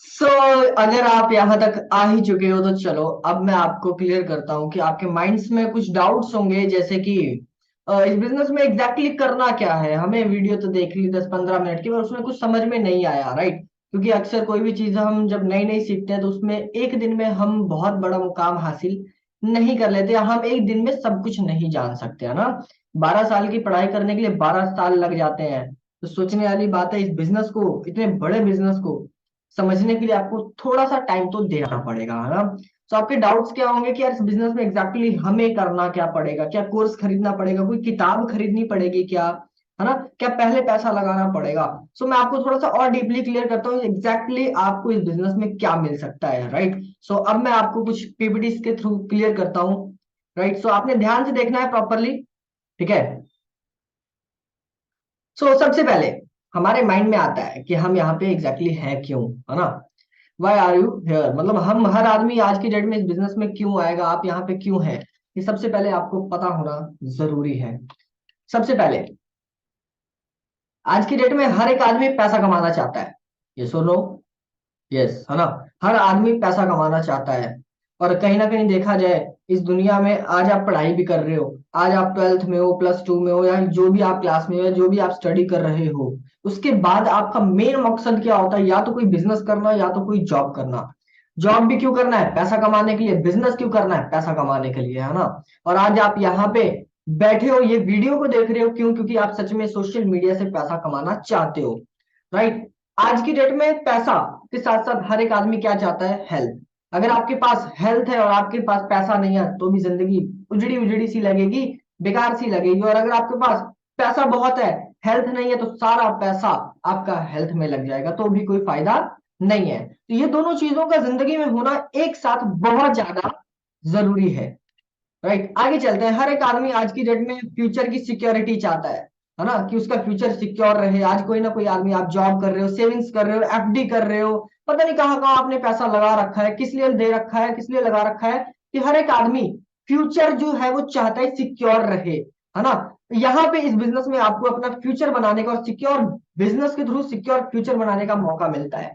अगर आप यहाँ तक आ ही चुके हो तो चलो अब मैं आपको क्लियर करता हूँ कि आपके माइंड्स में कुछ डाउट्स होंगे, जैसे कि इस बिजनेस में एग्जैक्टली करना क्या है। हमें वीडियो तो देख ली 10-15 मिनट की, पर उसमें कुछ समझ में नहीं आया, राइट? क्योंकि अक्सर कोई भी चीज हम जब नई नई सीखते हैं तो उसमें एक दिन में हम बहुत बड़ा मुकाम हासिल नहीं कर लेते। हम एक दिन में सब कुछ नहीं जान सकते, है ना। 12 साल की पढ़ाई करने के लिए 12 साल लग जाते हैं। तो सोचने वाली बात है, इस बिजनेस को, इतने बड़े बिजनेस को समझने के लिए आपको थोड़ा सा टाइम तो देना पड़ेगा, है ना। तो आपके डाउट्स क्या होंगे कि यार इस बिजनेस में एग्जैक्टली हमें करना क्या पड़ेगा, क्या कोर्स खरीदना पड़ेगा, कोई किताब खरीदनी पड़ेगी क्या, है ना, क्या पहले पैसा लगाना पड़ेगा। मैं आपको थोड़ा सा और डीपली क्लियर करता हूँ एग्जैक्टली आपको इस बिजनेस में क्या मिल सकता है, राइट। अब मैं आपको कुछ पीपीटीज के थ्रू क्लियर करता हूँ, राइट। आपने ध्यान से देखना है प्रॉपरली, ठीक है। सबसे पहले हमारे माइंड में आता है कि हम यहाँ पे एग्जैक्टली है क्यों, है ना। वाई आर यू हेयर, मतलब हम हर आदमी आज की डेट में इस बिजनेस में क्यों आएगा, आप यहाँ पे क्यों है, ये सबसे पहले आपको पता होना जरूरी है। सबसे पहले आज की डेट में हर एक आदमी पैसा कमाना चाहता है, ये सुनो, यस, है ना। हर आदमी पैसा कमाना चाहता है। और कहीं ना कहीं देखा जाए इस दुनिया में, आज आप पढ़ाई भी कर रहे हो, आज आप 12th में हो, +2 में हो, या जो भी आप क्लास में हो, या जो भी आप स्टडी कर रहे हो, उसके बाद आपका मेन मकसद क्या होता है? या तो कोई बिजनेस करना, या तो कोई जॉब करना। जॉब भी क्यों करना है? पैसा कमाने के लिए। बिजनेस क्यों करना है? पैसा कमाने के लिए, है ना। और आज आप यहाँ पे बैठे हो, ये वीडियो को देख रहे हो, क्यों? क्योंकि आप सच में सोशल मीडिया से पैसा कमाना चाहते हो, राइट। आज की डेट में पैसा के साथ साथ हर एक आदमी क्या चाहता है? हेल्थ। अगर आपके पास हेल्थ है और आपके पास पैसा नहीं है तो भी जिंदगी उजड़ी उजड़ी सी लगेगी, बेकार सी लगेगी। और अगर आपके पास पैसा बहुत है, हेल्थ नहीं है, तो सारा पैसा आपका हेल्थ में लग जाएगा, तो भी कोई फायदा नहीं है। तो ये दोनों चीजों का जिंदगी में होना एक साथ बहुत ज्यादा जरूरी है, राइट। आगे चलते हैं। हर एक आदमी आज की डेट में फ्यूचर की सिक्योरिटी चाहता है ना, कि उसका फ्यूचर सिक्योर रहे। आज कोई ना कोई आदमी, आप जॉब कर रहे हो, सेविंग्स कर रहे हो, एफडी कर रहे हो, पता नहीं कहाँ कहाँ आपने पैसा लगा रखा है, किस लिए दे रखा है, किस लिए लगा रखा है, कि हर एक आदमी फ्यूचर जो है वो चाहता है सिक्योर रहे, है ना। यहाँ पे इस बिजनेस में आपको अपना फ्यूचर बनाने का और सिक्योर बिजनेस के थ्रू सिक्योर फ्यूचर बनाने का मौका मिलता है।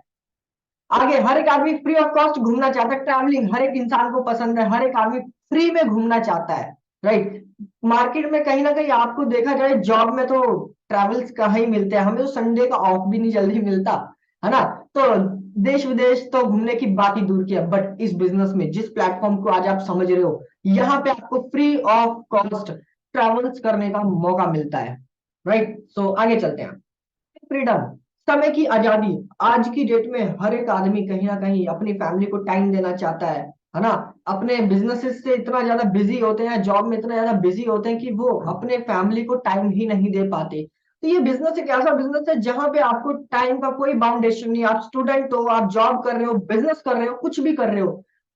आगे हर एक आदमी फ्री ऑफ कॉस्ट घूमना चाहता है। ट्रैवलिंग हर एक इंसान को पसंद है, हर एक आदमी फ्री में घूमना चाहता है, राइट। मार्केट में कहीं ना कहीं आपको देखा जाए, जॉब में तो ट्रैवल्स कहाँ ही मिलते हैं, हमें तो संडे का ऑफ भी नहीं जल्दी मिलता, है ना। तो देश विदेश तो घूमने की बात ही दूर की है, बट इस बिजनेस में जिस प्लेटफॉर्म को आज आप समझ रहे हो, यहाँ पे आपको फ्री ऑफ कॉस्ट ट्रैवल्स करने का मौका मिलता है, राइट। आगे चलते हैं। फ्रीडम, समय की आजादी। आज की डेट में हर एक आदमी कहीं ना कहीं अपनी फैमिली को टाइम देना चाहता है ना। अपने बिजनेसेस से इतना ज्यादा बिजी होते हैं, जॉब में इतना ज्यादा बिजी होते हैं कि वो अपने फैमिली को टाइम ही नहीं दे पाते। तो ये बिजनेस एक ऐसा बिजनेस है जहां पे आपको टाइम का कोई बाउंडेशन नहीं। आप स्टूडेंट हो, आप जॉब कर रहे हो, बिजनेस कर रहे हो, कुछ भी कर रहे हो,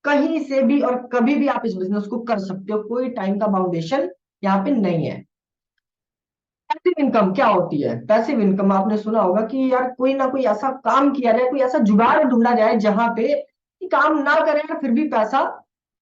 कहीं से भी और कभी भी आप इस बिजनेस को कर सकते हो, कोई टाइम का बाउंडेशन यहाँ पे नहीं है। पैसिव इनकम क्या होती है? पैसिव इनकम आपने सुना होगा कि यार कोई ना कोई ऐसा काम किया जाए, कोई ऐसा जुगाड़ ढूंढा जाए जहां पे कि काम ना करें और फिर भी पैसा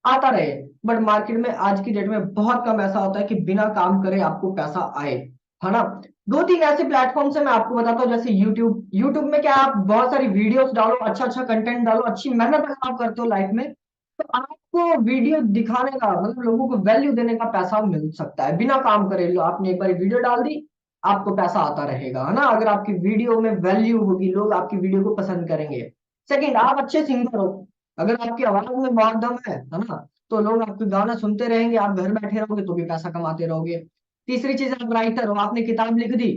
आता रहे। बट मार्केट में आज की डेट में बहुत कम ऐसा होता है कि बिना काम करे आपको पैसा आए, है ना। दो तीन ऐसे प्लेटफॉर्म से मैं आपको बताता हूँ, जैसे यूट्यूब। यूट्यूब में क्या, आप बहुत सारी वीडियोस डालो, अच्छा अच्छा कंटेंट डालो, अच्छी मेहनत अगर आप करते हो लाइफ में, तो आपको वीडियो दिखाने का, मतलब लोगों को वैल्यू देने का पैसा मिल सकता है बिना काम करे। लो आपने एक बार वीडियो डाल दी, आपको पैसा आता रहेगा, है ना। अगर आपकी वीडियो में वैल्यू होगी, लोग आपकी वीडियो को पसंद करेंगे। सेकंड, आप अच्छे सिंगर हो, अगर आपकी आवाज में बहुत दम है ना, तो लोग आपके गाना सुनते रहेंगे, आप घर बैठे रहोगे तो भी पैसा कमाते रहोगे। तीसरी चीज, आप राइटर हो, आपने किताब लिख दी,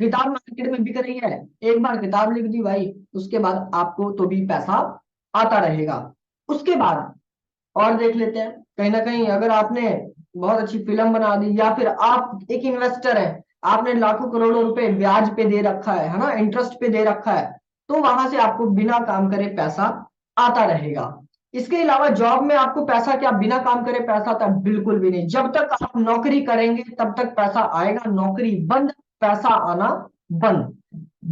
किताब मार्केट में बिक रही है, एक बार किताब लिख दी भाई, उसके बाद आपको तो भी पैसा आता रहेगा। उसके बाद और देख लेते हैं, कहीं ना कहीं अगर आपने बहुत अच्छी फिल्म बना दी, या फिर आप एक इन्वेस्टर है, आपने लाखों करोड़ों रुपए ब्याज पे दे रखा है ना, इंटरेस्ट पे दे रखा है, तो वहां से आपको बिना काम करे पैसा आता रहेगा। इसके अलावा जॉब में आपको पैसा, क्या बिना काम करे पैसा आता है? बिल्कुल भी नहीं। जब तक आप नौकरी करेंगे तब तक पैसा आएगा, नौकरी बंद, पैसा आना बंद।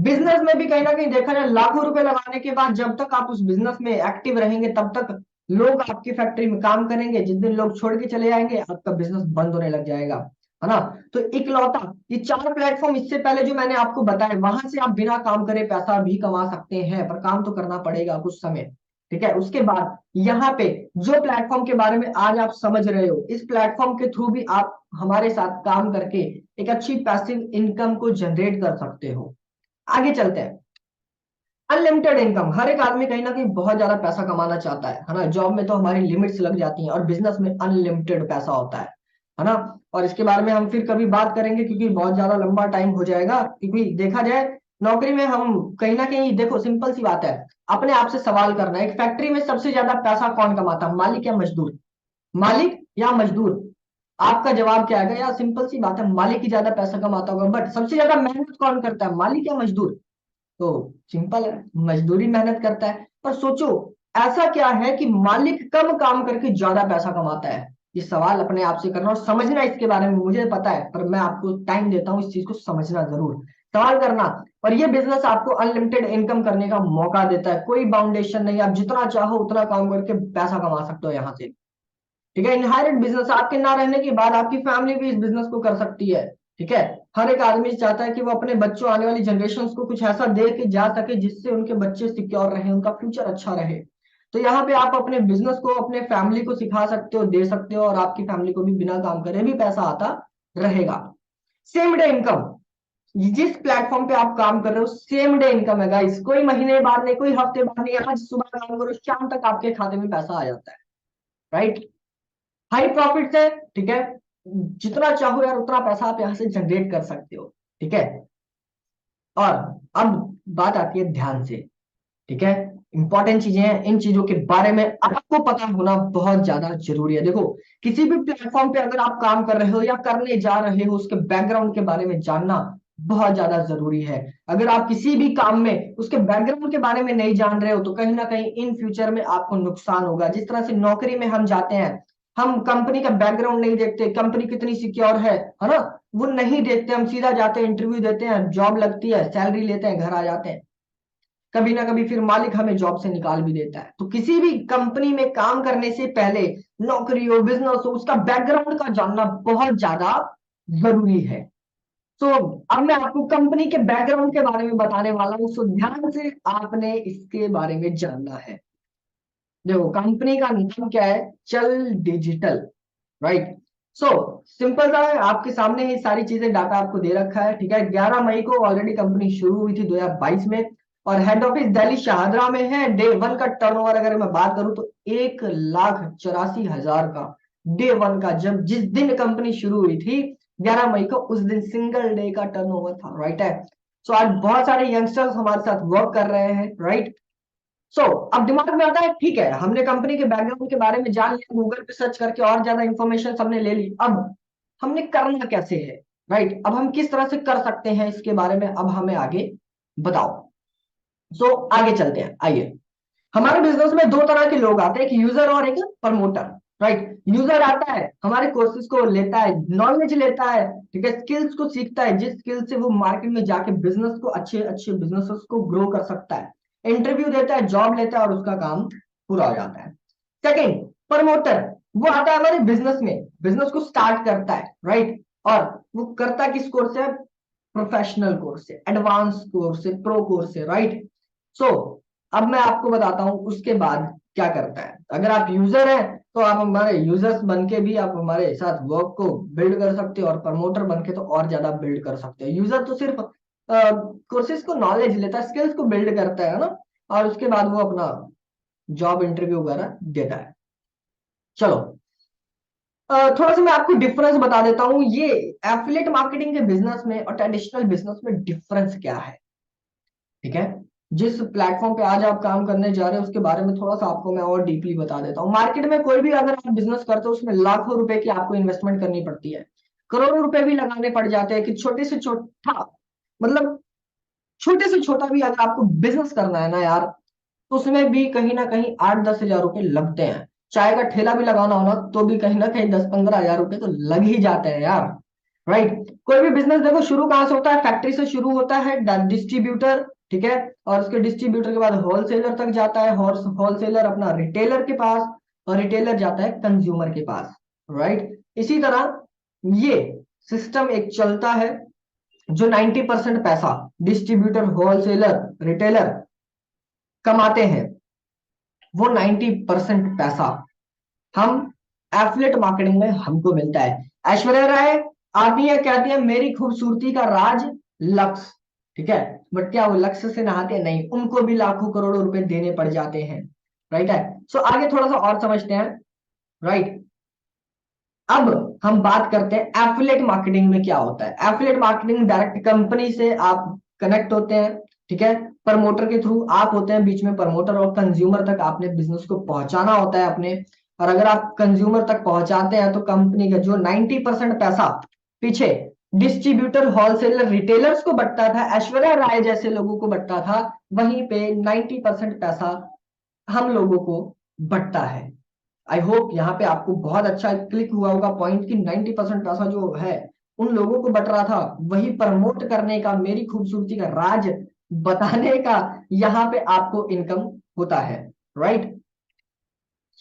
बिजनेस में भी कहीं ना कहीं देखा जाए, लाखों रुपए लगाने के बाद जब तक आप उस बिजनेस में एक्टिव रहेंगे तब तक लोग आपकी फैक्ट्री में काम करेंगे। जिस दिन लोग छोड़ के चले जाएंगे आपका बिजनेस बंद होने लग जाएगा। है ना। तो इकलौता ये 4 प्लेटफॉर्म इससे पहले जो मैंने आपको बताया, वहां से आप बिना काम करे पैसा भी कमा सकते हैं, पर काम तो करना पड़ेगा कुछ समय। ठीक है, उसके बाद यहाँ पे जो प्लेटफॉर्म के बारे में आज आप समझ रहे हो, इस प्लेटफॉर्म के थ्रू भी आप हमारे साथ काम करके एक अच्छी पैसिव इनकम को जनरेट कर सकते हो। आगे चलते हैं। अनलिमिटेड इनकम, हर एक आदमी कहीं ना कहीं बहुत ज्यादा पैसा कमाना चाहता है ना। जॉब में तो हमारी लिमिट्स लग जाती हैं और बिजनेस में अनलिमिटेड पैसा होता है ना। और इसके बारे में हम फिर कभी बात करेंगे, क्योंकि बहुत ज्यादा लंबा टाइम हो जाएगा। क्योंकि देखा जाए नौकरी में हम कहीं ना कहीं, देखो सिंपल सी बात है, अपने आप से सवाल करना है, एक फैक्ट्री में सबसे ज्यादा पैसा कौन कमाता है, मालिक या मजदूर? मालिक या मजदूर? आपका जवाब क्या आएगा यार? सिंपल सी बात है, मालिक ही ज्यादा पैसा कमाता होगा। बट सबसे ज्यादा मेहनत कौन करता है, मालिक या मजदूर? तो सिंपल है, मजदूरी मेहनत करता है। पर सोचो, ऐसा क्या है कि मालिक कम काम करके ज्यादा पैसा कमाता है? ये सवाल अपने आप से करना और समझना इसके बारे में। मुझे पता है, पर मैं आपको टाइम देता हूं इस चीज को समझना जरूर, सवाल करना। और ये बिजनेस आपको अनलिमिटेड इनकम करने का मौका देता है, कोई बाउंडेशन नहीं, आप जितना चाहो उतना काम करके पैसा कमा सकते हो यहाँ से। ठीक है, इनहायरेंट बिजनेस, आपके ना रहने के बाद आपकी फैमिली भी इस बिजनेस को कर सकती है। ठीक है, हर एक आदमी चाहता है कि वो अपने बच्चों, आने वाली जनरेशन को कुछ ऐसा दे के जा सके जिससे उनके बच्चे सिक्योर रहे, उनका फ्यूचर अच्छा रहे। तो यहाँ पे आप अपने बिजनेस को अपने फैमिली को सिखा सकते हो, दे सकते हो, और आपकी फैमिली को भी बिना काम करे भी पैसा आता रहेगा। सेम डे इनकम, जिस प्लेटफॉर्म पे आप काम कर रहे हो सेम डे इनकम है गाइस, कोई महीने बाद नहीं, कोई हफ्ते बाद नहीं, आज सुबह काम करो शाम तक आपके खाते में पैसा आ जाता है। राइट, हाई प्रॉफिट है। ठीक है, जितना चाहो यार उतना पैसा आप यहां से जनरेट कर सकते हो। ठीक है, और अब बात आती है ध्यान से। ठीक है, इंपॉर्टेंट चीजें हैं, इन चीजों के बारे में आपको पता होना बहुत ज्यादा जरूरी है। देखो, किसी भी प्लेटफॉर्म पे अगर आप काम कर रहे हो या करने जा रहे हो, उसके बैकग्राउंड के बारे में जानना बहुत ज्यादा जरूरी है। अगर आप किसी भी काम में उसके बैकग्राउंड के बारे में नहीं जान रहे हो, तो कहीं ना कहीं इन फ्यूचर में आपको नुकसान होगा। जिस तरह से नौकरी में हम जाते हैं, हम कंपनी का बैकग्राउंड नहीं देखते, कंपनी कितनी सिक्योर है ना, वो नहीं देखते, हम सीधा जाते हैं, इंटरव्यू देते हैं, जॉब लगती है, सैलरी लेते हैं, घर आ जाते हैं। कभी ना कभी फिर मालिक हमें जॉब से निकाल भी देता है। तो किसी भी कंपनी में काम करने से पहले, नौकरी हो बिजनेस हो, उसका बैकग्राउंड का जानना बहुत ज्यादा जरूरी है। तो अब मैं आपको कंपनी के बैकग्राउंड के बारे में बताने वाला हूं, सो ध्यान से आपने इसके बारे में जानना है। देखो, कंपनी का नाम क्या है, चल डिजिटल। राइट, सो सिंपल सा है, आपके सामने ये सारी चीजें, डाटा आपको दे रखा है। ठीक है, 11 मई को ऑलरेडी कंपनी शुरू हुई थी 2022 में, और हेड ऑफिस दिल्ली शाहदरा में है। डे वन का टर्नओवर अगर मैं बात करूं तो 1,84,000 का, डे वन का, जब जिस दिन कंपनी शुरू हुई थी 11 मई को, उस दिन सिंगल डे का टर्नओवर था। राइट है, सो आज बहुत सारे यंगस्टर्स हमारे साथ वर्क कर रहे हैं। राइट, अब दिमाग में आता है, ठीक है, हमने कंपनी के बैकग्राउंड के बारे में जान लिया, गूगल पे सर्च करके और ज्यादा इंफॉर्मेशन हमने ले ली, अब हमने करना कैसे है? राइट, अब हम किस तरह से कर सकते हैं इसके बारे में अब हमें आगे बताओ। आगे चलते हैं, आइए। हमारे बिजनेस में दो तरह के लोग आते हैं, एक यूजर और एक प्रमोटर। राइट, यूजर आता है, हमारे कोर्सेज को लेता है, नॉलेज लेता है, ठीक है, स्किल्स को सीखता है, जिस स्किल से वो मार्केट में जाके बिजनेस को, अच्छे अच्छे बिजनेसेस को ग्रो कर सकता है, इंटरव्यू देता है, जॉब लेता है, और उसका काम पूरा हो जाता है। सेकेंड, प्रमोटर, वो आता है हमारे बिजनेस में, बिजनेस को स्टार्ट करता है। राइट, और वो करता है किस कोर्स से? प्रोफेशनल कोर्स से, एडवांस कोर्स से, प्रो कोर्स से। राइट, सो अब मैं आपको बताता हूं उसके बाद क्या करता है। अगर आप यूजर हैं तो आप हमारे यूजर्स बन के भी आप हमारे साथ वर्क को बिल्ड कर सकते हो, और प्रमोटर बन के तो और ज्यादा बिल्ड कर सकते हो। यूजर तो सिर्फ कोर्सेज को नॉलेज लेता है, स्किल्स को बिल्ड करता है ना, और उसके बाद वो अपना जॉब इंटरव्यू वगैरह देता है। चलो, थोड़ा सा मैं आपको डिफरेंस बता देता हूँ, ये एफिलिएट मार्केटिंग के बिजनेस में और ट्रेडिशनल बिजनेस में डिफरेंस क्या है। ठीक है, जिस प्लेटफॉर्म पे आज आप काम करने जा रहे हो उसके बारे में थोड़ा सा आपको मैं और डीपली बता देता हूँ। मार्केट में कोई भी अगर आप बिजनेस करते हो, उसमें लाखों रुपए की आपको इन्वेस्टमेंट करनी पड़ती है, करोड़ों रुपए भी लगाने पड़ जाते हैं, कि छोटे से छोटा, मतलब छोटे से छोटा भी अगर आपको बिजनेस करना है ना यार, तो उसमें भी कहीं ना कहीं 8-10 हजार रुपए लगते हैं। चाय का ठेला भी लगाना हो ना, तो भी कहीं ना कहीं 10-15 हजार रुपए तो लग ही जाते हैं यार। राइट, कोई भी बिजनेस देखो शुरू कहां से होता है, फैक्ट्री से शुरू होता है, डिस्ट्रीब्यूटर, ठीक है, और उसके डिस्ट्रीब्यूटर के बाद होलसेलर तक जाता है, होलसेलर अपना रिटेलर के पास, और रिटेलर जाता है कंज्यूमर के पास। राइट, इसी तरह ये सिस्टम एक चलता है जो 90% पैसा डिस्ट्रीब्यूटर, होलसेलर, रिटेलर कमाते हैं, वो 90% पैसा हम एफिलिएट मार्केटिंग में हमको मिलता है। ऐश्वर्या राय आती है, कहती है मेरी खूबसूरती का राज लक्ष्य, ठीक है, बट क्या वो लक्ष्य से नहाते हैं? नहीं, उनको भी लाखों करोड़ों रुपए देने पड़ जाते हैं। राइट है। सो आगे थोड़ा सा और समझते हैं। राइट। अब हम बात करते हैं एफिलिएट मार्केटिंग में क्या होता है। एफिलिएट मार्केटिंग डायरेक्ट कंपनी से आप कनेक्ट होते हैं, ठीक है, प्रमोटर के थ्रू आप होते हैं बीच में, प्रमोटर और कंज्यूमर तक आपने बिजनेस को पहुंचाना होता है अपने। और अगर आप कंज्यूमर तक पहुंचाते हैं तो कंपनी का जो 90% पैसा पीछे डिस्ट्रीब्यूटर, होलसेलर, रिटेलर्स को बंटता था, ऐश्वर्या राय जैसे लोगों को बंटता था, वहीं पे 90% पैसा हम लोगों को बंटता है। आई होप यहाँ पे आपको बहुत अच्छा क्लिक हुआ होगा पॉइंट कि 90% पैसा जो है उन लोगों को बट रहा था, वही प्रमोट करने का, मेरी खूबसूरती का राज बताने का यहाँ पे आपको इनकम होता है। राइट।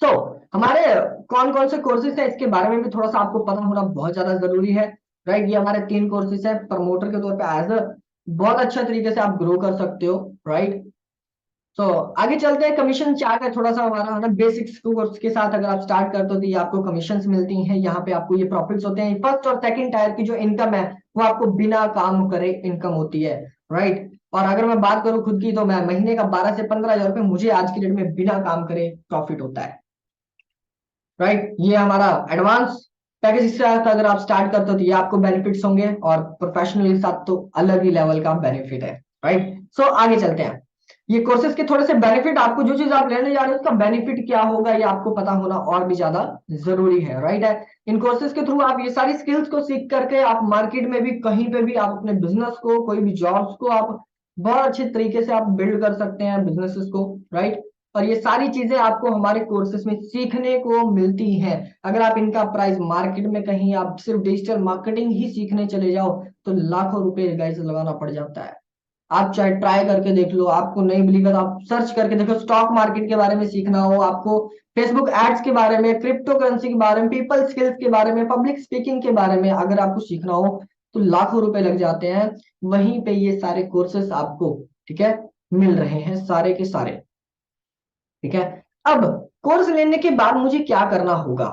सो हमारे कौन कौन से कोर्सेज है इसके बारे में भी थोड़ा सा आपको पता होना बहुत ज्यादा जरूरी है। राइट। ये हमारे 3 कोर्सेज है प्रमोटर के तौर पे, एज अ बहुत अच्छा तरीके से आप ग्रो कर सकते हो। राइट। तो आगे चलते हैं। कमीशन चार्ट है थोड़ा सा हमारा, है ना, बेसिक्स कोर्स के साथ अगर आप स्टार्ट करते हो तो ये आपको कमीशंस मिलती हैं, यहाँ पे आपको ये प्रॉफिट्स होते हैं। फर्स्ट और सेकंड टायर की जो इनकम है वो आपको बिना काम करे इनकम होती है। राइट। और अगर मैं बात करूं खुद की तो मैं महीने का 12 से 15 हजार रुपए मुझे आज की डेट में बिना काम करे प्रॉफिट होता है। राइट। ये हमारा एडवांस पैकेज के साथ अगर आप स्टार्ट करते हो तो ये आपको बेनिफिट्स होंगे, और प्रोफेशनल के साथ तो अलग ही लेवल का बेनिफिट है। राइट। सो आगे चलते हैं। ये कोर्सेज के थोड़े से बेनिफिट, आपको जो चीज आप लेने जा रहे हो उसका बेनिफिट क्या होगा ये आपको पता होना और भी ज्यादा जरूरी है। राइट है। इन कोर्सेज के थ्रू आप ये सारी स्किल्स को सीख करके आप मार्केट में भी कहीं पे भी आप अपने बिजनेस को, कोई भी जॉब्स को आप बहुत अच्छे तरीके से आप बिल्ड कर सकते हैं बिजनेसेस को। राइट। और ये सारी चीजें आपको हमारे कोर्सेज में सीखने को मिलती हैं। अगर आप इनका प्राइस मार्केट में कहीं आप सिर्फ डिजिटल मार्केटिंग ही सीखने चले जाओ तो लाखों रुपए गाइस लगाना पड़ जाता है। आप चाहे ट्राई करके देख लो, आपको नहीं मिलेगा तो आप सर्च करके देखो, स्टॉक मार्केट के बारे में सीखना हो आपको, फेसबुक एड्स के बारे में, क्रिप्टो करेंसी के बारे में, पीपल स्किल्स के बारे में, पब्लिक स्पीकिंग के बारे में अगर आपको सीखना हो तो लाखों रुपए लग जाते हैं। वहीं पे ये सारे कोर्सेस आपको, ठीक है, मिल रहे हैं सारे के सारे। ठीक है। अब कोर्स लेने के बाद मुझे क्या करना होगा?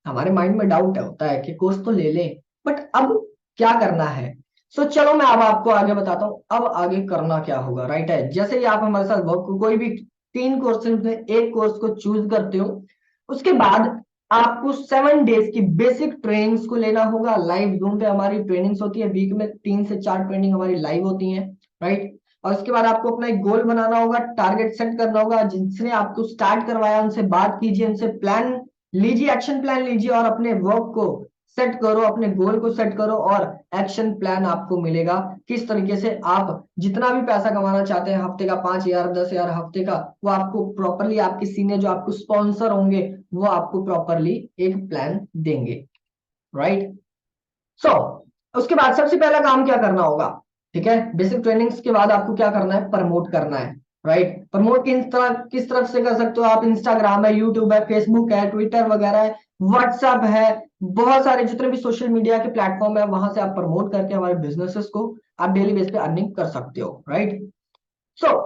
हमारे माइंड में डाउट होता है कि कोर्स तो ले लें, बट अब क्या करना है? चलो मैं अब आपको आगे बताता हूँ अब आगे करना क्या होगा। राइट है। जैसे ही आप हमारे साथ कोई भी 3 कोर्सेज में एक कोर्स को चूज करते हो, उसके बाद आपको 7 डेज की बेसिक ट्रेनिंग्स को लेना होगा। लाइव जूम पे हमारी ट्रेनिंग्स होती है, वीक में 3 से 4 ट्रेनिंग हमारी लाइव होती है। राइट। और उसके बाद आपको अपना एक गोल बनाना होगा, टारगेट सेट करना होगा, जिनसे आपको स्टार्ट करवाया उनसे बात कीजिए, उनसे प्लान लीजिए, एक्शन प्लान लीजिए और अपने वर्क को सेट करो, अपने गोल को सेट करो और एक्शन प्लान आपको मिलेगा किस तरीके से आप जितना भी पैसा कमाना चाहते हैं, हफ्ते का 5 हजार, 10 हजार हफ्ते का, वो आपको प्रॉपरली आपके सीनियर जो आपको स्पॉन्सर होंगे वो आपको प्रॉपरली एक प्लान देंगे। राइट। सो उसके बाद सबसे पहला काम क्या करना होगा? ठीक है, बेसिक ट्रेनिंग्स के बाद आपको क्या करना है? प्रमोट करना है। राइट। प्रमोट किस तरफ से कर सकते हो आप? इंस्टाग्राम है, यूट्यूब है, फेसबुक है, ट्विटर वगैरह है, व्हाट्सएप है, बहुत सारे जितने भी सोशल मीडिया के प्लेटफॉर्म है वहां से आप प्रमोट करके हमारे बिजनेसेस को आप डेली बेस पे अर्निंग कर सकते हो। राइट। सो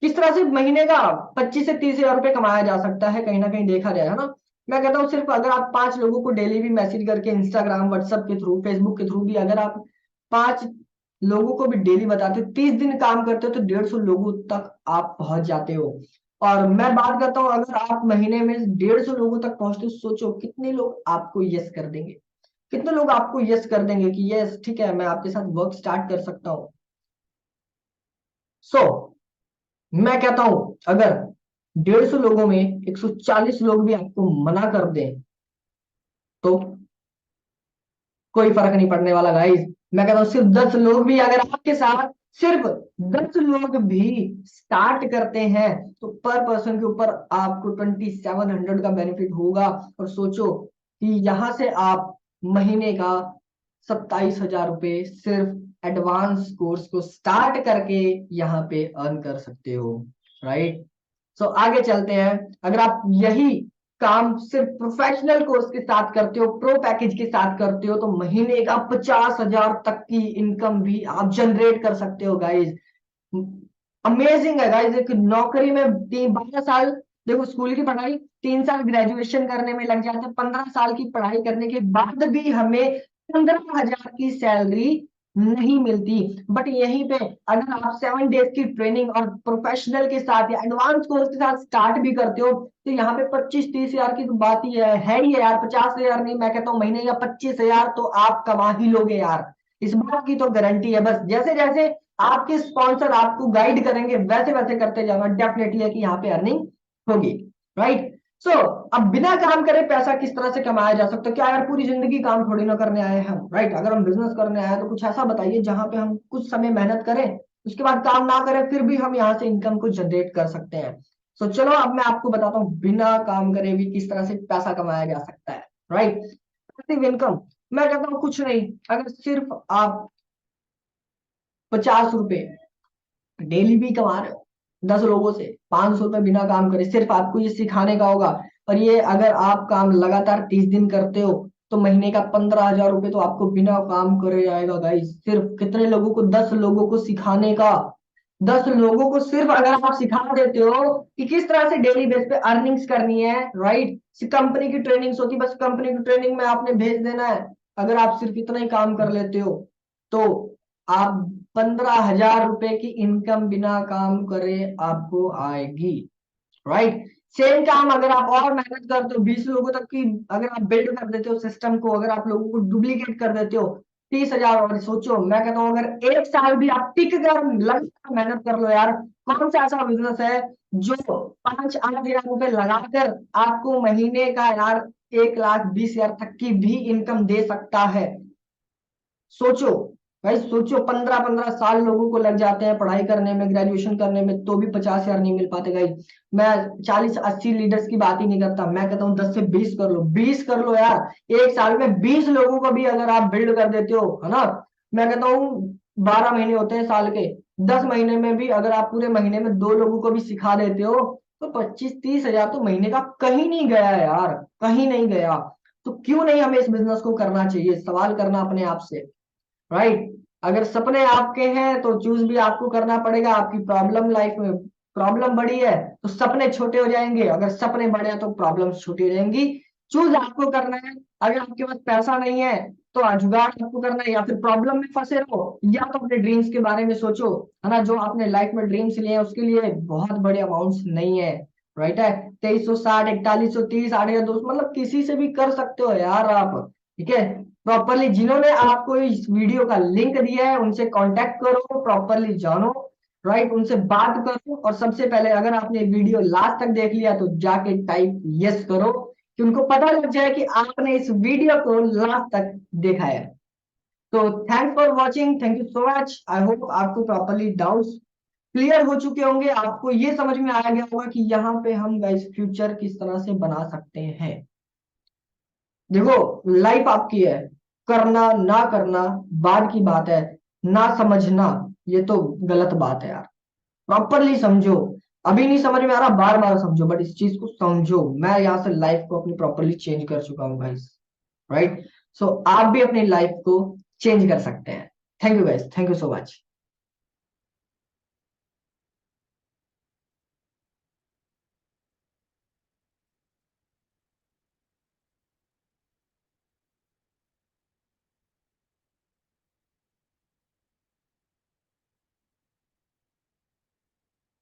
किस तरह से महीने का 25 से 30 हजार रुपए कमाया जा सकता है कहीं ना कहीं देखा जाए, है ना? मैं कहता हूँ सिर्फ अगर आप 5 लोगों को डेली भी मैसेज करके इंस्टाग्राम, व्हाट्सएप के थ्रू, फेसबुक के थ्रू भी अगर आप 5 लोगों को भी डेली बताते हो, 30 दिन काम करते हो तो 150 लोगों तक आप पहुंच जाते हो। और मैं बात करता हूँ अगर आप महीने में 150 लोगों तक पहुंचते हो, सोचो कितने लोग आपको यस कर देंगे, कितने लोग आपको यस कर देंगे कि यस ठीक है मैं आपके साथ वर्क स्टार्ट कर सकता हूँ। सो मैं कहता हूं अगर 150 लोगों में 140 लोग भी आपको मना कर दें तो कोई फर्क नहीं पड़ने वाला गाइस। मैं कहता हूं सिर्फ 10 लोग भी अगर आपके साथ, सिर्फ 10 लोग भी स्टार्ट करते हैं तो पर पर्सन के ऊपर आपको 2700 का बेनिफिट होगा। और सोचो कि यहां से आप महीने का 27 हजार रुपए सिर्फ एडवांस कोर्स को स्टार्ट करके यहाँ पे अर्न कर सकते हो। राइट। आगे चलते हैं। अगर आप यही काम सिर्फ प्रोफेशनल कोर्स के साथ करते हो, प्रो पैकेज के साथ करते हो, तो महीने का 50,000 तक की इनकम भी आप जनरेट कर सकते हो गाइज। अमेजिंग है गाइस। एक नौकरी में 12 साल, देखो स्कूल की पढ़ाई 3 साल ग्रेजुएशन करने में लग जाते हैं, 15 साल की पढ़ाई करने के बाद भी हमें 15,000 की सैलरी नहीं मिलती। बट यहीं पे अगर आप 7 डेज की ट्रेनिंग और प्रोफेशनल के साथ या एडवांस कोर्स के साथ स्टार्ट भी करते हो, तो यहाँ पे 25-30 हजार की तो बात ही है ही है यार। 50,000 नहीं, मैं कहता हूँ महीने का 25,000 तो आप कमा ही लोगे यार। इस बात की तो गारंटी है। बस जैसे जैसे आपके स्पॉन्सर आपको गाइड करेंगे वैसे वैसे करते जाना, डेफिनेटली है कि यहाँ पे अर्निंग होगी। राइट। सो अब बिना काम करे पैसा किस तरह से कमाया जा सकता है? क्या यार पूरी जिंदगी काम थोड़ी ना करने आए हैं हम? राइट। अगर हम बिजनेस करने आए हैं तो कुछ ऐसा बताइए जहां पे हम कुछ समय मेहनत करें, उसके बाद काम ना करें, फिर भी हम यहाँ से इनकम को जनरेट कर सकते हैं। सो चलो अब मैं आपको बताता हूँ बिना काम करे भी किस तरह से पैसा कमाया जा सकता है। राइट। पैसिव इनकम, मैं कहता हूँ कुछ नहीं, अगर सिर्फ आप 50 रुपए डेली भी कमा रहे हो 10 लोगों से, 500 रुपए बिना काम करे, सिर्फ आपको ये सिखाने का होगा। और ये अगर आप काम लगातार 30 दिन करते हो तो महीने का 15,000 रुपए तो आपको बिना काम करे आएगा गाइस। सिर्फ कितने लोगों को? 10 लोगों को सिखाने का। 10 लोगों को सिर्फ अगर आप सिखा देते हो कि किस तरह से डेली बेस पे अर्निंग्स करनी है। राइट। कंपनी की ट्रेनिंग्स होती, बस कंपनी की ट्रेनिंग में आपने भेज देना है। अगर आप सिर्फ इतना ही काम कर लेते हो तो आप 15,000 रुपए की इनकम बिना काम करे आपको आएगी। राइट। सेम काम अगर आप और मेहनत करते हो, 20 लोगों तक की अगर आप बिल्ड कर देते हो सिस्टम को, अगर आप लोगों को डुप्लीकेट कर देते हो, 30,000। और सोचो, मैं कहता हूँ अगर 1 साल भी आप टिक कर लगातार मेहनत कर लो यार, कौन सा ऐसा बिजनेस है जो 5-8 हजार रुपए लगाकर आपको महीने का यार 1,20,000 तक की भी इनकम दे सकता है? सोचो भाई, सोचो 15-15 साल लोगों को लग जाते हैं पढ़ाई करने में, ग्रेजुएशन करने में, तो भी 50,000 नहीं मिल पाते भाई। मैं 40-80 लीडर्स की बात ही नहीं करता, मैं कहता हूँ 10 से 20 कर लो, 20 कर लो यार। 1 साल में 20 लोगों को भी अगर आप बिल्ड कर देते हो, है ना? मैं कहता हूँ 12 महीने होते हैं साल के, 10 महीने में भी अगर आप पूरे महीने में 2 लोगों को भी सिखा देते हो, तो 25-30 हजार तो महीने का कहीं नहीं गया यार, कहीं नहीं गया। तो क्यों नहीं हमें इस बिजनेस को करना चाहिए? सवाल करना अपने आप से। राइट। अगर सपने आपके हैं तो चूज भी आपको करना पड़ेगा। आपकी प्रॉब्लम लाइफ में प्रॉब्लम बड़ी है तो सपने छोटे हो जाएंगे, अगर सपने बड़े हैं तो प्रॉब्लम्स छोटी हो जाएंगी। चूज आपको करना है। अगर आपके पास पैसा नहीं है तो जुगाड़ आपको करना है, या फिर प्रॉब्लम में फंसे रहो, या तो अपने ड्रीम्स के बारे में सोचो, है ना? जो आपने लाइफ में ड्रीम्स लिए हैं उसके लिए बहुत बड़े अमाउंट्स नहीं है। राइट है। 2360, 4130, 8,200, मतलब किसी से भी कर सकते हो यार आप। ठीक है। प्रॉपरली जिन्होंने आपको इस वीडियो का लिंक दिया है उनसे कांटेक्ट करो, प्रॉपरली जानो। राइट। उनसे बात करो, और सबसे पहले अगर आपने वीडियो लास्ट तक देख लिया तो जाके टाइप यस करो, कि उनको पता लग जाए कि आपने इस वीडियो को लास्ट तक देखा है। तो thanks for watching, thank you so much. I hope आपको प्रॉपरली डाउट्स क्लियर हो चुके होंगे, आपको ये समझ में आ गया होगा कि यहाँ पे हम गाइस फ्यूचर किस तरह से बना सकते हैं। देखो, लाइफ आपकी है, करना ना करना बाद की बात है, ना समझना ये तो गलत बात है यार। प्रॉपरली समझो। अभी नहीं समझ में आ रहा, बार बार समझो, बट इस चीज को समझो। मैं यहाँ से लाइफ को अपनी प्रॉपरली चेंज कर चुका हूँ गाइस। राइट। सो आप भी अपनी लाइफ को चेंज कर सकते हैं। Thank you guys, thank you so much.